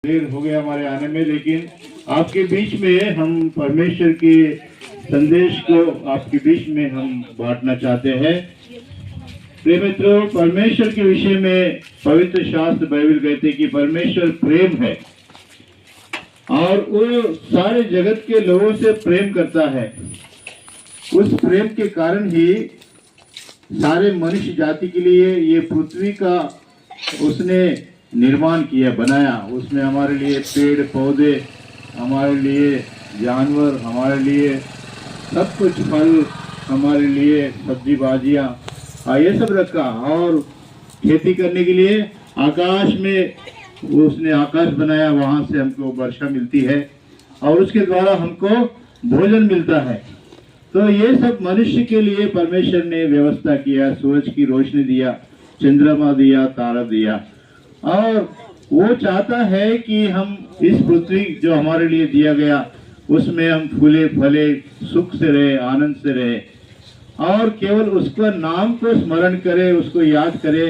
देर हो गया हमारे आने में, लेकिन आपके बीच में हम परमेश्वर के संदेश को आपके बीच में हम बांटना चाहते हैं। प्रिय मित्रों, परमेश्वर के विषय में पवित्र शास्त्र बाइबल कहते हैं कि परमेश्वर प्रेम है और वो सारे जगत के लोगों से प्रेम करता है। उस प्रेम के कारण ही सारे मनुष्य जाति के लिए ये पृथ्वी का उसने निर्माण किया, बनाया। उसमें हमारे लिए पेड़ पौधे, हमारे लिए जानवर, हमारे लिए सब कुछ, फल, हमारे लिए सब्जी भाजियाँ, ये सब रखा। और खेती करने के लिए आकाश में उसने आकाश बनाया, वहाँ से हमको वर्षा मिलती है और उसके द्वारा हमको भोजन मिलता है। तो ये सब मनुष्य के लिए परमेश्वर ने व्यवस्था किया। सूरज की रोशनी दिया, चंद्रमा दिया, तारा दिया, और वो चाहता है कि हम इस पृथ्वी जो हमारे लिए दिया गया उसमें हम फूले फले, सुख से रहे, आनंद से रहे और केवल उसका नाम को स्मरण करे, उसको याद करे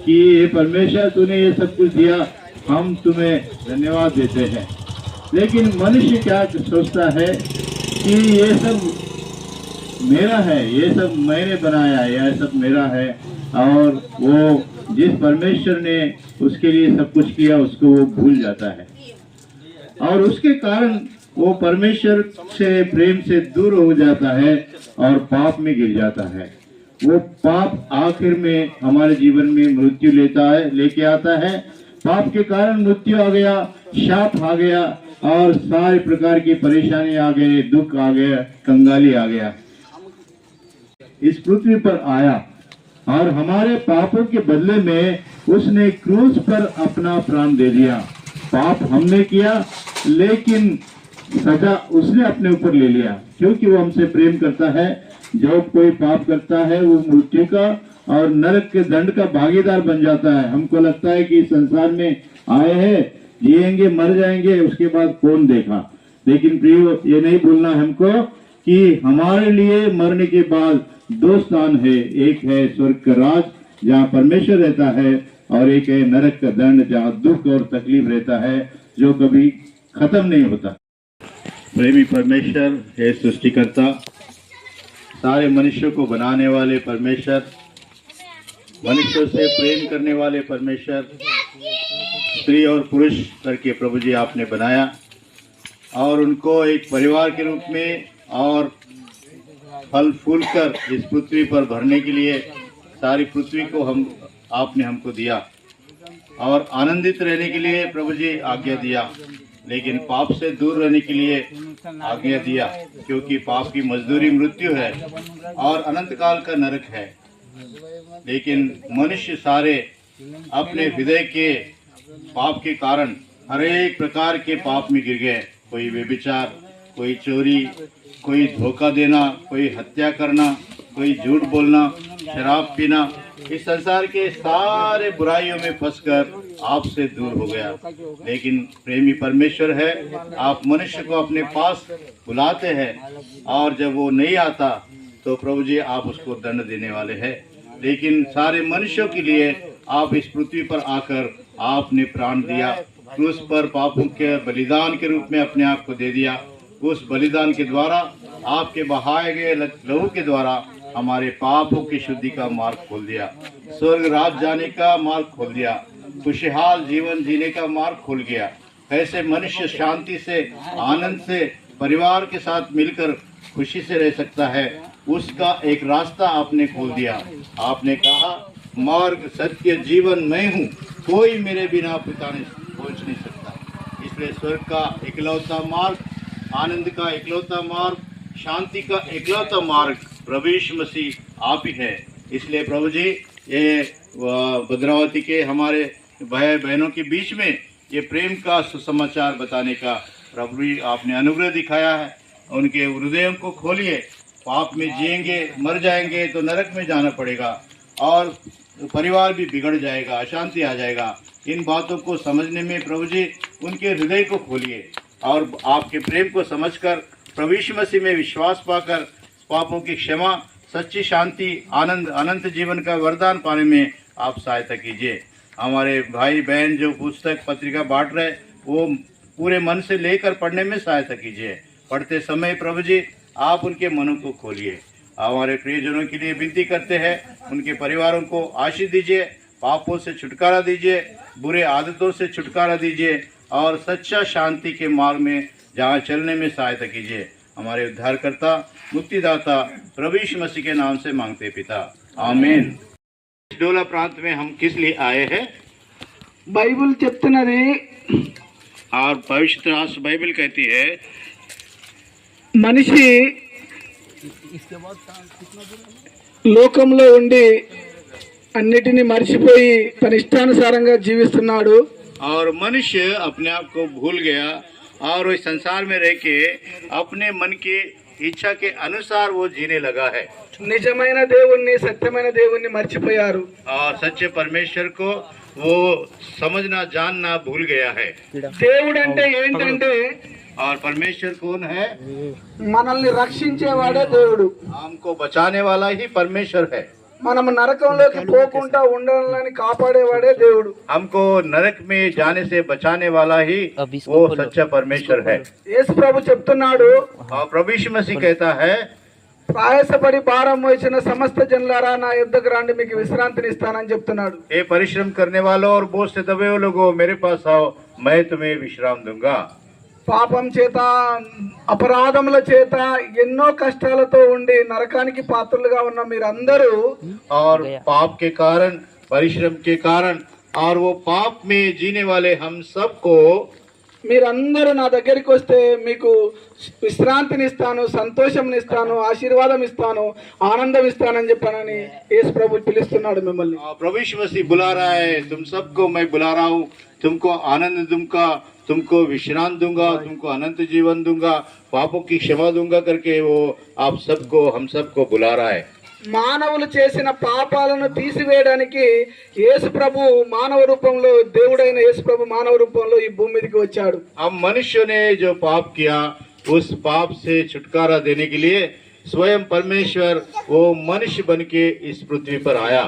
कि ये परमेश्वर तूने ये सब कुछ दिया, हम तुम्हें धन्यवाद देते हैं। लेकिन मनुष्य क्या सोचता है कि ये सब मेरा है, ये सब मैंने बनाया, यह सब मेरा है, और वो जिस परमेश्वर ने उसके लिए सब कुछ किया उसको वो भूल जाता है और उसके कारण वो परमेश्वर से प्रेम से दूर हो जाता है और पाप में गिर जाता है। वो पाप आखिर में हमारे जीवन में मृत्यु लेके आता है। पाप के कारण मृत्यु आ गया, शाप आ गया और सारे प्रकार की परेशानी आ गए, दुख आ गया, कंगाली आ गया। इस पृथ्वी पर आया और हमारे पापों के बदले में उसने क्रूस पर अपना प्राण दे दिया। पाप हमने किया लेकिन सजा उसने अपने ऊपर ले लिया, क्योंकि वो हमसे प्रेम करता है। जब कोई पाप करता है वो मृत्यु का और नरक के दंड का भागीदार बन जाता है। हमको लगता है कि इस संसार में आए हैं, जिएंगे, मर जाएंगे, उसके बाद कौन देखा। लेकिन प्रियो, ये नहीं भूलना हमको कि हमारे लिए मरने के बाद दो स्थान है। एक है स्वर्ग का राज जहाँ परमेश्वर रहता है, और एक है नरक का दंड जहाँ दुख और तकलीफ रहता है, जो कभी खत्म नहीं होता। प्रेमी परमेश्वर है, सृष्टिकर्ता, सारे मनुष्यों को बनाने वाले परमेश्वर, मनुष्यों से प्रेम करने वाले परमेश्वर, स्त्री और पुरुष करके प्रभु जी आपने बनाया और उनको एक परिवार के रूप में और फल फूल कर इस पृथ्वी पर भरने के लिए सारी पृथ्वी को आपने हमको दिया और आनंदित रहने के लिए प्रभु जी आज्ञा दिया। लेकिन पाप से दूर रहने के लिए आज्ञा दिया, क्योंकि पाप की मजदूरी मृत्यु है और अनंत काल का नरक है। लेकिन मनुष्य सारे अपने हृदय के पाप के कारण हर एक प्रकार के पाप में गिर गए। कोई व्यभिचार, कोई चोरी, कोई धोखा देना, कोई हत्या करना, कोई झूठ बोलना, शराब पीना, इस संसार के सारे बुराइयों में फंसकर आपसे दूर हो गया। लेकिन प्रेमी परमेश्वर है, आप मनुष्य को अपने पास बुलाते हैं और जब वो नहीं आता तो प्रभु जी आप उसको दंड देने वाले हैं। लेकिन सारे मनुष्यों के लिए आप इस पृथ्वी पर आकर आपने प्राण दिया, क्रूस पर पापों के बलिदान के रूप में अपने आप को दे दिया। उस बलिदान के द्वारा, आपके बहाए गए लहू के द्वारा हमारे पापों की शुद्धि का मार्ग खोल दिया, स्वर्ग राज जाने का मार्ग खोल दिया, खुशहाल जीवन जीने का मार्ग खुल गया। ऐसे मनुष्य शांति से, आनंद से, परिवार के साथ मिलकर खुशी से रह सकता है, उसका एक रास्ता आपने खोल दिया। आपने कहा, मार्ग, सत्य, जीवन मैं हूँ, कोई मेरे बिना पिता ने पहुँच नहीं सकता। इसलिए स्वर्ग का इकलौता मार्ग, आनंद का इकलौता मार्ग, शांति का इकलौता मार्ग प्रभु यीशु मसीह आप ही है। इसलिए प्रभु जी, ये भद्रावती के हमारे भाई बहनों के बीच में ये प्रेम का सुसमाचार बताने का प्रभु जी आपने अनुग्रह दिखाया है। उनके हृदयों को खोलिए। पाप में जिएंगे, मर जाएंगे तो नरक में जाना पड़ेगा और परिवार भी बिगड़ जाएगा, अशांति आ जाएगा। इन बातों को समझने में प्रभु जी उनके हृदय को खोलिए और आपके प्रेम को समझकर प्रभु यीशु मसीह में विश्वास पाकर पापों की क्षमा, सच्ची शांति, आनंद, अनंत जीवन का वरदान पाने में आप सहायता कीजिए। हमारे भाई बहन जो पुस्तक पत्रिका बांट रहे, वो पूरे मन से लेकर पढ़ने में सहायता कीजिए। पढ़ते समय प्रभु जी आप उनके मनों को खोलिए। हमारे प्रियजनों के लिए विनती करते हैं, उनके परिवारों को आशीष दीजिए, पापों से छुटकारा दीजिए, बुरे आदतों से छुटकारा दीजिए और सच्चा शांति के मार्ग में जहाँ चलने में सहायता कीजिए। हमारे उद्धारकर्ता मुक्तिदाता प्रभु यीशु मसीह के नाम से मांगते पिता, आमीन। डोला प्रांत में हम किस लिए आए हैं? బైబిల్ చెప్తున్నది, और पवित्र शास्त्र बाइबल कहती है మనిషి లోకంలో ఉండి అన్నిటినీ మర్చిపోయి తన ఇష్టానుసారంగా జీవిస్తున్నాడు. और मनुष्य अपने आप को भूल गया और इस संसार में रह के अपने मन की इच्छा के अनुसार वो जीने लगा है నిజమైన దేవుణ్ణి, సత్యమైన దేవుణ్ణి మర్చిపోయారు. और सच्चे परमेश्वर को वो समझना जानना भूल गया है। దేవుడు అంటే ఏంటంటే और परमेश्वर कौन है? మనల్ని రక్షించేవాడే దేవుడు. हमको बचाने वाला ही परमेश्वर है। మనము నరకంలోకి పోకుండా ఉండాలని కాపాడేవాడే దేవుడు. हमको नरक में जाने से बचाने वाला ही वो सच्चा परमेश्वर है। యేసు ప్రభు చెప్తున్నాడు, और प्रभु यीशु मसीह कहता है ప్రయాసపడి భారం మోసిన సమస్త జనులారా నా యుద్ధకు రండి, మీకు విశ్రాంతిని ఇస్తానని చెప్తున్నాడు. ये परिश्रम करने वालों और बोझ से दबे हुए लोगों मेरे पास आओ, मैं तुम्हें विश्राम दूंगा। పాపం చేత, అపరాధముల చేత ఎన్నో కష్టాలతో ఉండి నరకానికి పాత్రలుగా ఉన్న మీరందరూ और पाप के कारण, परिश्रम के कारण और वो पाप में जीने वाले हम सबको మీరందరూ నా దగ్గరికి వస్తే మీకు విశ్రాంతిని ఇస్తాను, సంతోషం ఇస్తాను, ఆశీర్వాదం ఇస్తాను, ఆనందం ఇస్తానని చెప్పానని యేసు ప్రభు పిలుస్తున్నాడు మిమ్మల్ని. प्रभु यीशु मसीह बुला रहा है, तुम सबको मैं बुला रहा हूँ, तुमको आनंद दूंगा, तुमको विश्राम दूंगा, तुमको अनंत जीवन दूंगा, पापों की क्षमा दूंगा करके वो आप सबको, हम सबको बुला रहा है। మానవులు చేసిన పాపాలను తీసివేయడానికి యేసు ప్రభు మానవ రూపంలో, దేవుడైన యేసు ప్రభు మానవ రూపంలో ఈ భూమి మీదకి వచ్చాడు. हम मनुष्य ने जो पाप किया उस पाप से छुटकारा देने के लिए स्वयं परमेश्वर वो मनुष्य बन के इस पृथ्वी पर आया।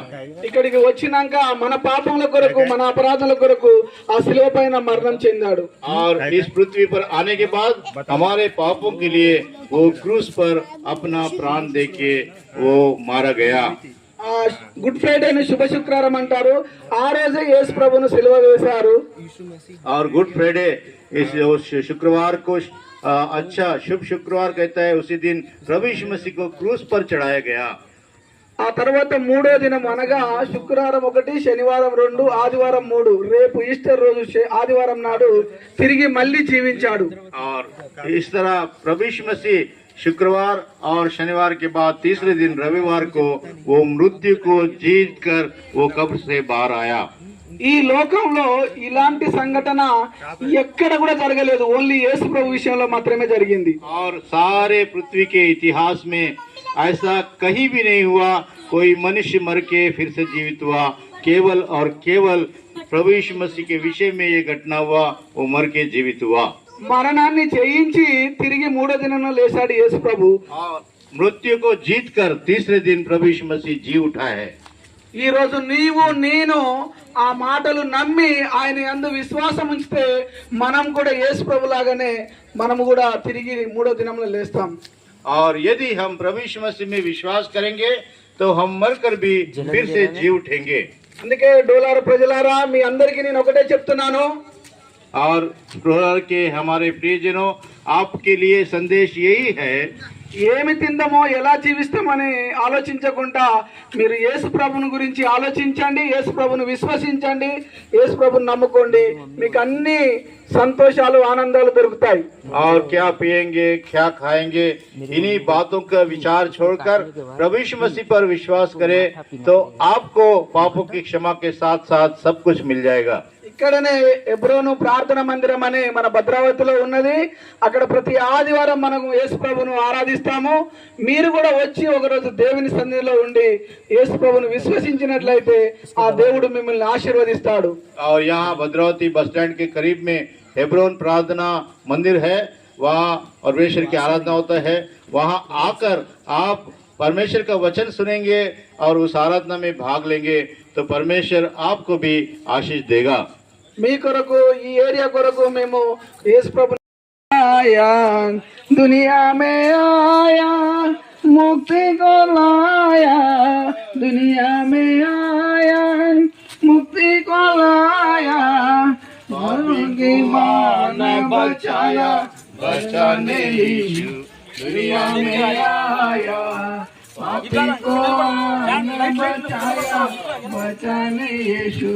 ఇక్కడికి వచ్చినాక మన పాపముల కొరకు, మన అపరాధాల కొరకు ఆ శిలువ పైన మరణం చెందాడు. और इस पृथ्वी पर आने के बाद हमारे पापों के लिए वो क्रूस पर अपना प्राण दे के वो मारा गया। ఆ గుడ్ ఫ్రైడేని శుభ శుక్రవారం అంటారు. ఆ రోజే యేసు ప్రభును సిలువ వేశారు. और गुड फ्राइडे इस शुक्रवार को अच्छा शुभ शुक्रवार कहता है। उसी दिन प्रभु यीशु मसीह को क्रूस पर चढ़ाया गया। ఆ తర్వాత మూడో దినం అనగా శుక్రవారం 1, శనివారం 2, ఆదివారం 3, రేపు ఈస్టర్ రోజు ఆదివారం నాడు తిరిగి మళ్ళీ జీవించాడు. और इस तरह प्रभु यीशु मसीह शुक्रवार और शनिवार के बाद तीसरे दिन रविवार को वो मृत्यु को जीत कर वो कब्र से बाहर आया। ఈ లోకంలో ఇలాంటి సంఘటన ఎక్కడ కూడా జరగలేదు, ఓన్లీ యేసు ప్రభు విషయంలో మాత్రమే జరిగింది. और सारे पृथ्वी के इतिहास में ऐसा कहीं भी नहीं हुआ, कोई मनुष्य मर के फिर से जीवित हुआ। केवल और केवल प्रभु यीशु मसीह के विषय में ये घटना हुआ, वो मर के जीवित हुआ। మరణాన్ని జయించి తిరిగి మూడో దినంలో లేచాడు యేసు ప్రభు. और मृत्यु को जीत कर तीसरे दिन प्रभु यीशु मसीह जी उठा है। ఈ రోజు నీవు నేను ఆ మాటలు నమ్మి ఆయన యందు విశ్వాసం ఉంచితే మనం కూడా యేసు ప్రభు లాగానే మనము కూడా తిరిగి మూడో దినంలో లేస్తాం. और यदि हम प्रभु यीशु मसीह में विश्वास करेंगे तो हम मरकर भी फिर से जी उठेंगे। అందుకే డోలార్ ప్రజలారా, మీ అందరికీ నేను ఒకటే చెప్తున్నాను, और डोलार के हमारे प्रियजनों, आपके लिए संदेश यही है, ఏమి తిందామో ఎలా జీవిస్తామని ఆలోచించకుండా మీరు యేసు ప్రభుని గురించి ఆలోచించండి, యేసు ప్రభుని విశ్వసించండి, యేసు ప్రభుని నమ్ముకోండి, మీకు అన్ని సంతోషాలు ఆనందాలు దొరుకుతాయి. और क्या पिएंगे, क्या खाएंगे, इन्हीं बातों का विचार छोड़कर प्रभु यीशु मसीह पर विश्वास करें तो आपको पापों की क्षमा के साथ साथ सब कुछ मिल जाएगा। ఇక్కడనే హెబ్రోను ప్రార్థన మందిరం అనే మన భద్రావతిలో ఉన్నది. అక్కడ ప్రతి ఆదివారం మనము యేసు ప్రభును ఆరాధిస్తాము. మీరు కూడా వచ్చి ఒకరోజు దేవుని సన్నిధిలో ఉండి యేసు ప్రభును విశ్వసించినట్లయితే ఆ దేవుడు మిమ్మల్ని ఆశీర్వదిస్తాడు. और यहाँ भद्रावती बस स्टैंड के करीब में हेब्रोन प्रार्थना मंदिर है, वहाँ परमेश्वर की आराधना होता है। वहाँ आकर आप परमेश्वर का वचन सुनेंगे और उस आराधना में भाग लेंगे तो परमेश्वर आपको भी आशीष देगा। మీ కొరకు ఈ ఏరియా కొరకు మేము యేసు ప్రభు आया दुनिया में आया मुक्ति को लाया दुनिया में आया मुक्ति को लाया मौत की मां ने बचाया बचाने यीशु दुनिया में आया पापी को ने बचाया बचाने यीशु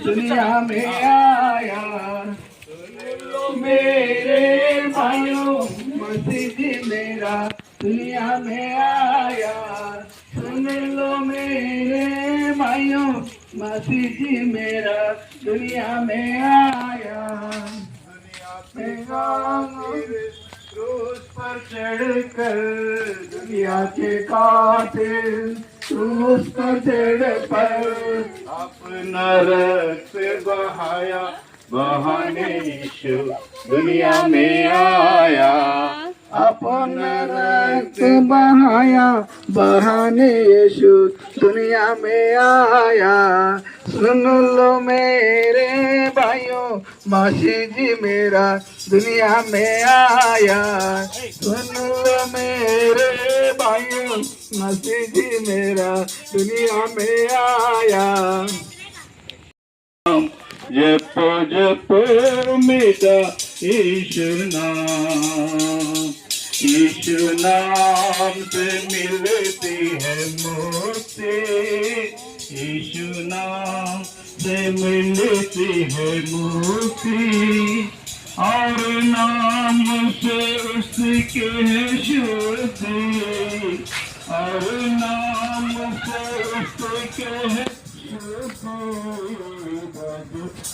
दुनिया में आया मेरे भाइयों मसीह जी मेरा दुनिया में आया सुन लो मेरे भाइयों मसीह जी मेरा दुनिया में आया दुनिया में क्रूस पर चढ़कर दुनिया के कातिल क्रूस पर चढ़कर अपना रक्त बहाया बहाने यीशु दुनिया में आया अपना रक्त बहाया बहाने यीशु दुनिया में आया सुन लो मेरे भाइयों मसीह जी मेरा दुनिया में आया सुन लो मेरे भाइयों मसीह जी मेरा दुनिया में आया जपो जपो मेरा यीशु नाम से मिलती है मुक्ति यीशु नाम से मिलती है मुक्ति और नाम से उसके है शुद्धि और नाम से उसके है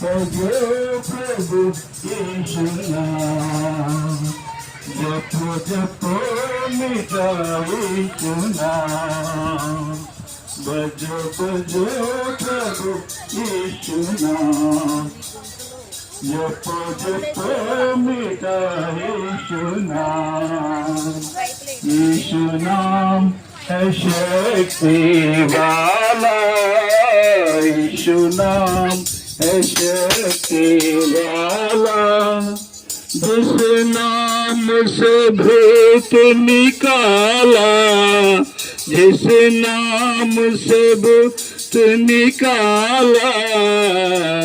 प्रभु यीशु नाम जपो जपो मेरा यीशु नाम बजो बजो प्रभु यीशु नाम जपो जपो मेरा यीशु नाम है शक्ति वाला यीशु नाम है शक्ति वाला जिस नाम से भूत निकाला जिस नाम से भूत निकाला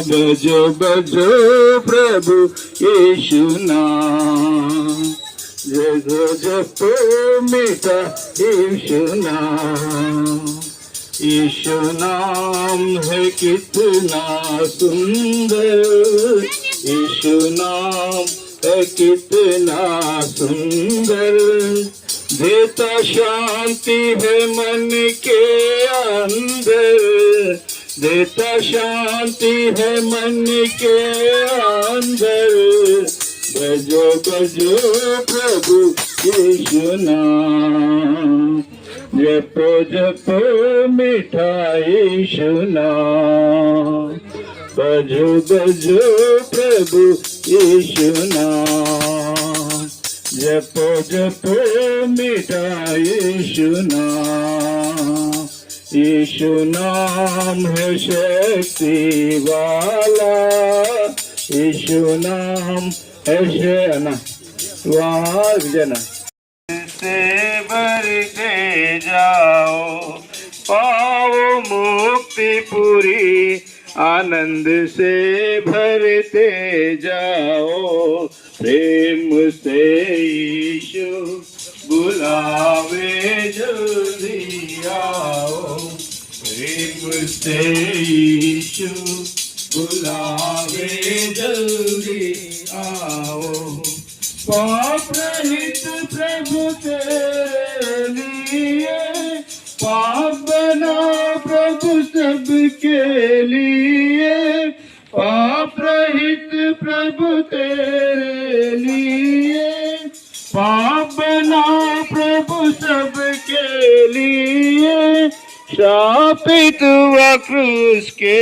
बजो बजो प्रभु यीशु नाम जगो जपो मेरा यीशु नाम है कितना सुंदर यीशु नाम है कितना सुंदर देता शांति है मन के अंदर देता शांति है मन के अंदर बजो बजो प्रभु यीशु नाम जपो जपो मीठा यीशु नाम बजो बजो प्रभु यीशु नाम जपो जपो मीठा यीशु नाम है शक्ति वाला यीशु नाम है जना से भरते जाओ पाओ मुक्ति पूरी आनंद से भरते जाओ प्रेम से यीशु बुलावे जल्दी आओ प्रेम से यीशु बुलावे जल्दी आओ पाप रहित प्रभु तेरे लिए पाप बना प्रभु सबके लिए पाप रहित प्रभु तेरे लिए पाप बना प्रभु सबके लिए शापित हुआ क्रूस के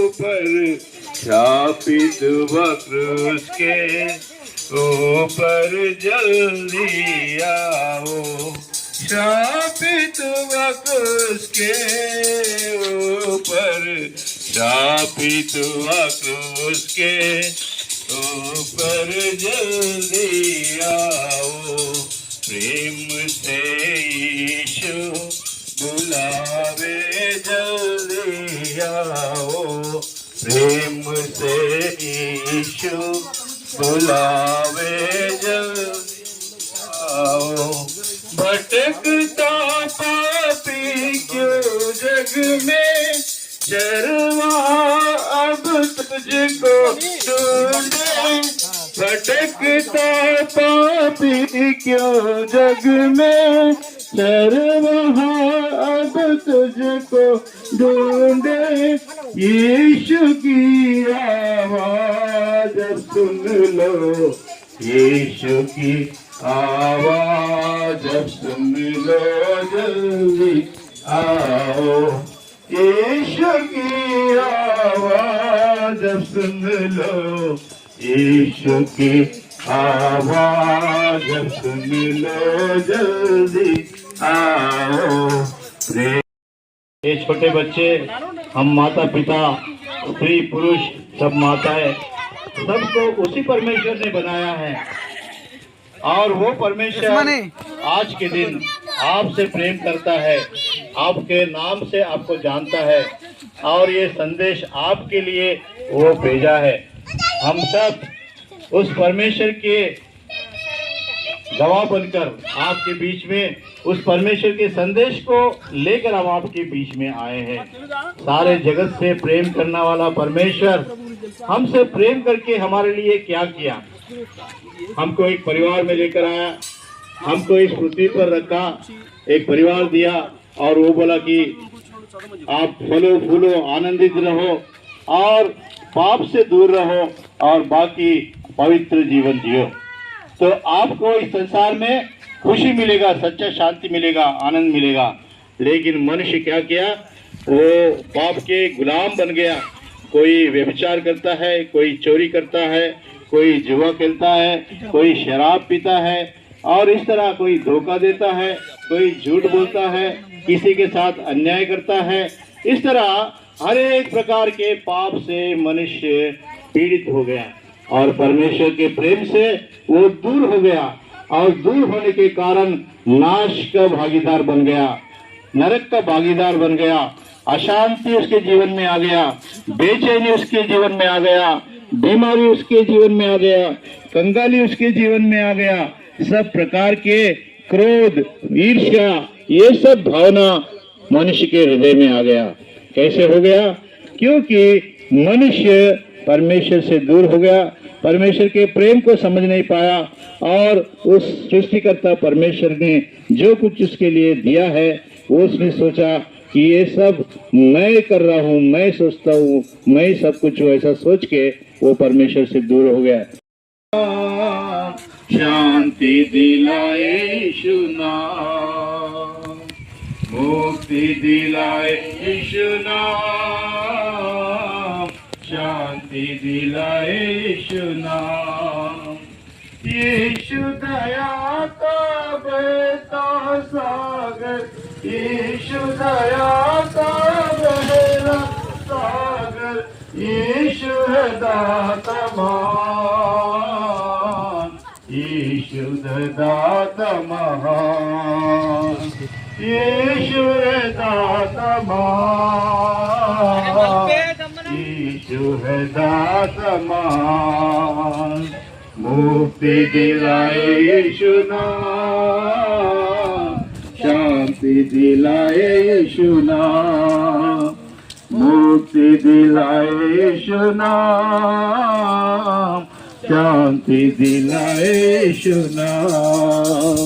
ऊपर शापित हुआ क्रूस के ऊपर जल्दी आओ शापित हुआ क्रूस के ऊपर स्थापित हुआ क्रूस के ऊपर जल्दी आओ, प्रेम से यीशु बुलावे जल्दी आओ, प्रेम से यीशु बुलावे जल्दी आओ। भटकता पापी क्यों जग में, शर्मा अब तुझको ढूंढे। भटकता पापी क्यों जग में, शर्मा अब तुझको ढूंढे। यीशु की आवाज सुन लो, यीशु की आवाज सुन लो, जल्दी आओ। यीशु की आवाज सुन लो, यीशु की आवाज सुन लो, जल्दी आओ। ये छोटे बच्चे, हम माता पिता, स्त्री पुरुष, सब माताएं, सबको उसी परमेश्वर ने बनाया है। और वो परमेश्वर आज के दिन आपसे प्रेम करता है, आपके नाम से आपको जानता है, और ये संदेश आपके लिए वो भेजा है। हम सब उस परमेश्वर के गवाह बनकर आपके बीच में उस परमेश्वर के संदेश को लेकर हम आपके बीच में आए हैं। सारे जगत से प्रेम करने वाला परमेश्वर हमसे प्रेम करके हमारे लिए क्या किया, हमको एक परिवार में लेकर आया, हमको इस पृथ्वी पर रखा, एक परिवार दिया, और वो बोला कि आप फलो फूलो, आनंदित रहो और पाप से दूर रहो और बाकी पवित्र जीवन जियो, तो आपको इस संसार में खुशी मिलेगा, सच्चा शांति मिलेगा, आनंद मिलेगा। लेकिन मनुष्य क्या किया, वो पाप के गुलाम बन गया। कोई व्यभिचार करता है, कोई चोरी करता है, कोई जुआ खेलता है, कोई शराब पीता है, और इस तरह कोई धोखा देता है, कोई झूठ बोलता है, किसी के साथ अन्याय करता है। इस तरह हर एक प्रकार के पाप से मनुष्य पीड़ित हो गया और परमेश्वर के प्रेम से वो दूर हो गया, और दूर होने के कारण नाश का भागीदार बन गया, नरक का भागीदार बन गया। अशांति उसके जीवन में आ गया, बेचैनी उसके जीवन में आ गया, बीमारी उसके जीवन में आ गया, कंगाली उसके जीवन में आ गया, सब प्रकार के क्रोध, ईर्ष्या, ये सब भावना मनुष्य के हृदय में आ गया। कैसे हो गया? क्योंकि मनुष्य परमेश्वर से दूर हो गया, परमेश्वर के प्रेम को समझ नहीं पाया, और उस सृष्टिकर्ता परमेश्वर ने जो कुछ उसके लिए दिया है वो उसने सोचा कि ये सब मैं कर रहा हूँ, मैं सोचता हूँ, मैं सब कुछ हूँ, ऐसा सोच के वो परमेश्वर से दूर हो गया। शांति दिलाए यीशु नाम, मुक्ति दिलाए यीशु नाम, शांति दिलाए यीशु नाम। यीशु दया का बहता सागर, यीशु दया का बहता सागर, यीशु है दाता महान, यीशु है दाता महान, यीशु है दाता महान, यीशु है दाता महान। मुक्ति दिलाए यीशु नाम, शांति दिलाए यीशु नाम, मुक्ति दिलाए यीशु नाम, शांति दिलाए यीशु नाम।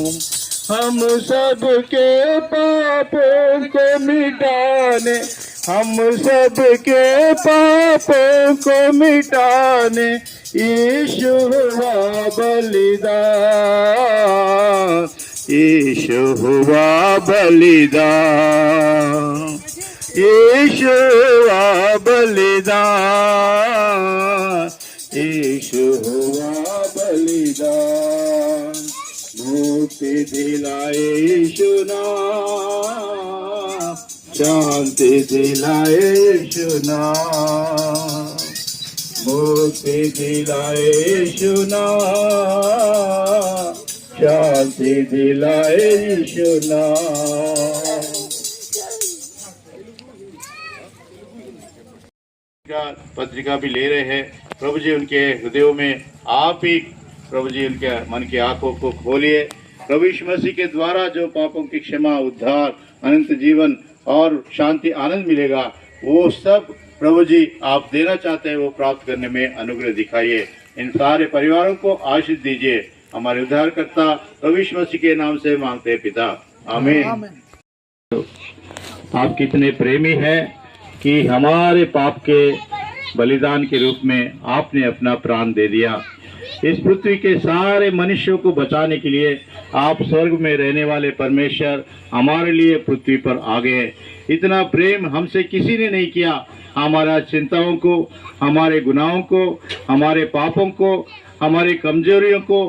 हम सबके पापों को मिटाने, हम सबके पापों को मिटाने यीशु हुआ बलिदान, यीशु हुआ बलिदान, यीशु हुआ बलिदान, यीशु हुआ बलिदान। मुक्ति दिलाए यीशु नाम, शांति दिलाए यीशु नाम, मुक्ति दिलाए यीशु नाम, शांति दिलाए यीशु नाम। पत्रिका भी ले रहे हैं प्रभु जी, उनके हृदयों में आप ही प्रभु जी उनके मन की आंखों को खोलिए। प्रभु यीशु मसीह के द्वारा जो पापों की क्षमा, उद्धार, अनंत जीवन और शांति आनंद मिलेगा, वो सब प्रभु जी आप देना चाहते हैं, वो प्राप्त करने में अनुग्रह दिखाइए। इन सारे परिवारों को आशीष दीजिए। हमारे उद्धारकर्ता प्रभु यीशु मसीह के नाम से मांगते हैं पिता, आमीन। आप कितने प्रेमी हैं कि हमारे पाप के बलिदान के रूप में आपने अपना प्राण दे दिया। इस पृथ्वी के सारे मनुष्यों को बचाने के लिए आप स्वर्ग में रहने वाले परमेश्वर हमारे लिए पृथ्वी पर आ गए। इतना प्रेम हमसे किसी ने नहीं किया। हमारा चिंताओं को, हमारे गुनाहों को, हमारे पापों को, हमारी कमजोरियों को,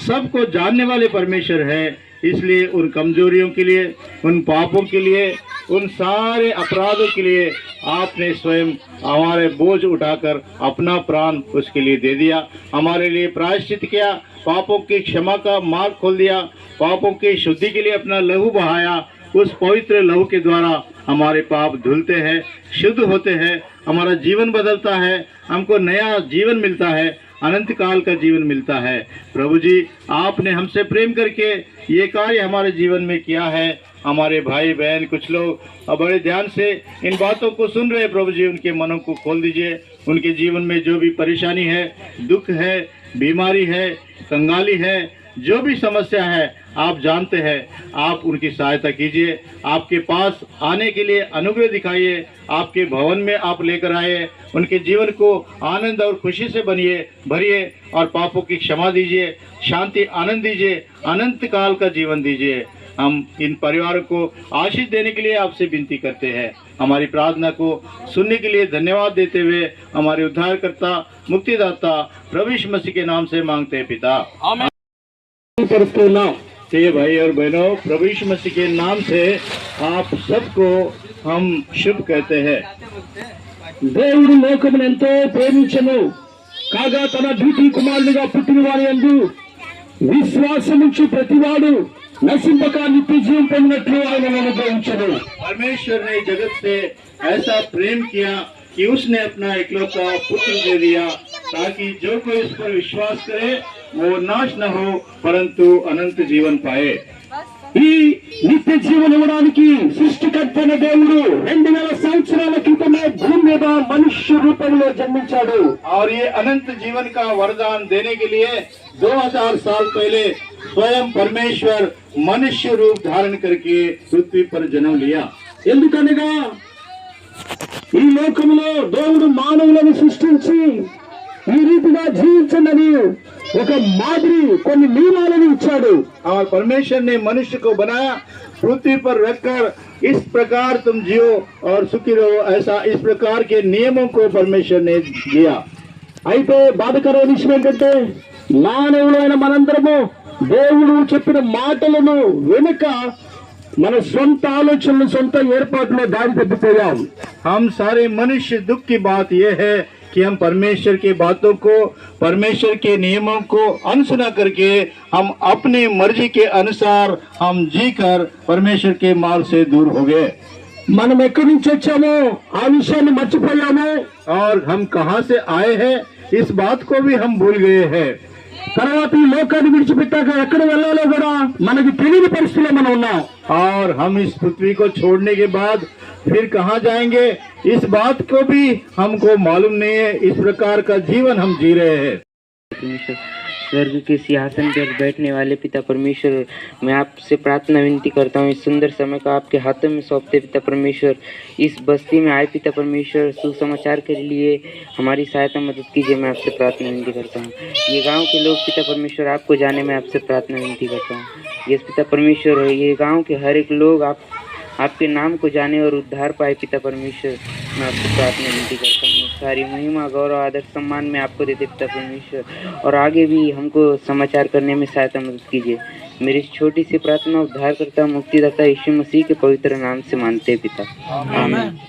सबको जानने वाले परमेश्वर है। इसलिए उन कमजोरियों के लिए, उन पापों के लिए, उन सारे अपराधों के लिए आपने स्वयं हमारे बोझ उठाकर अपना प्राण उसके लिए दे दिया, हमारे लिए प्रायश्चित किया, पापों की क्षमा का मार्ग खोल दिया, पापों की शुद्धि के लिए अपना लहू बहाया। उस पवित्र लहू के द्वारा हमारे पाप धुलते हैं, शुद्ध होते हैं, हमारा जीवन बदलता है, हमको नया जीवन मिलता है, अनंत काल का जीवन मिलता है। प्रभु जी, आपने हमसे प्रेम करके ये कार्य हमारे जीवन में किया है। हमारे भाई बहन कुछ लोग बड़े ध्यान से इन बातों को सुन रहे हैं। प्रभु जी, उनके मनों को खोल दीजिए। उनके जीवन में जो भी परेशानी है, दुख है, बीमारी है, कंगाली है, जो भी समस्या है आप जानते हैं। आप उनकी सहायता कीजिए। आपके पास आने के लिए अनुग्रह दिखाइए। आपके भवन में आप लेकर आए, उनके जीवन को आनंद और खुशी से भरिए और पापों की क्षमा दीजिए, शांति आनंद दीजिए, अनंत काल का जीवन दीजिए। हम इन परिवारों को आशीष देने के लिए आपसे विनती करते हैं। हमारी प्रार्थना को सुनने के लिए धन्यवाद देते हुए हमारे उद्धारकर्ता, मुक्तिदाता प्रभु यीशु मसीह के नाम से मांगते हैं पिता, आमीन। भाई और बहनों, प्रभु यीशु मसीह के नाम से आप सबको हम शुभ कहते हैं। దేవుడు లోకమును ఎంతో ప్రేమించెను, కాగా తన ద్వితీయ కుమారునిగా పుట్టిన వారి యందు విశ్వాసముంచు ప్రతివాడు నశింపక నిత్య జీవం పొందినట్లు ఆయనను అనుగ్రహించెను। परमेश्वर ने जगत से ऐसा प्रेम किया कि उसने अपना इकलौता पुत्र दे दिया, ताकि जो कोई इस पर विश्वास करे वो नाश न हो परंतु अनंत जीवन पाए। ఈ నిత్య జీవనం ఇవ్వడానికి సృష్టికర్త అయిన దేవుడు 2000 సంవత్సరాల క్రితమే భూమి మీద మనుష్య రూపంలో జన్మించాడు। और ये अनंत जीवन का वरदान देने के लिए 2000 साल पहले स्वयं परमेश्वर मनुष्य रूप धारण करके पृथ्वी पर जन्म लिया। ఎందుకనగా ఈ లోకంలో దేవుడు మానవులను సృష్టించి ఈ రీతిగా జీవించండి ఒక మాదిరి కొన్ని నియమాలను ఇచ్చాడు। और परमेश्वर ने मनुष्य को बनाया, पृथ्वी पर रखकर इस प्रकार तुम जियो और सुखी रहो, ऐसा इस प्रकार के नियमों को परमेश्वर ने दिया। అయితే బాధకరమైన విషయం ఏంటంటే మానవులైన మనందరము దేవుడు చెప్పిన మాటలను వెనుక మన సొంత ఆలోచనలు, సొంత ఏర్పాట్లు దారి తప్పిపోయాం। हम सारे मनुष्य दुख की बात यह है कि हम परमेश्वर की बातों को, परमेश्वर के नियमों को अनसुना करके हम अपनी मर्जी के अनुसार हम जीकर परमेश्वर के मार्ग से दूर हो गए। మనం ఎక్కడి నుంచి వచ్చామో ఆ విషయాన్ని మర్చిపోయాము। और हम कहां से आए हैं इस बात को भी हम भूल गए हैं। తర్వాత ఈ లోకాన్ని విడిచిపెట్టాక ఎక్కడ వెళ్ళాలో కూడా మనకి తెలియని పరిస్థితిలో మనం ఉన్నాం। और हम इस पृथ्वी को छोड़ने के बाद फिर कहां जाएंगे इस बात को भी हमको मालूम नहीं है। इस प्रकार का जीवन हम जी रहे हैं। स्वर्ग के सिंहासन पर बैठने वाले पिता परमेश्वर, मैं आपसे प्रार्थना विनती करता हूँ, इस सुंदर समय का आपके हाथों में सौंपते पिता परमेश्वर। इस बस्ती में आए पिता परमेश्वर, सुसमाचार के लिए हमारी सहायता मदद कीजिए। मैं आपसे प्रार्थना विनती करता हूँ। ये गांव के लोग पिता परमेश्वर आपको जाने में आपसे प्रार्थना विनती करता हूँ। ये पिता परमेश्वर, ये गाँव के हर एक लोग आपके नाम को जाने और उद्धार पाए पिता परमेश्वर। मैं आपसे प्रार्थना विनती करता हूँ। सारी महिमा गौरव आदर सम्मान में आपको देते पिता परमेश्वर, और आगे भी हमको समाचार करने में सहायता मदद कीजिए। मेरी इस छोटी सी प्रार्थना उद्धारकर्ता मुक्तिदाता यीशु मसीह के पवित्र नाम से मानते हैं पिता, आमीन।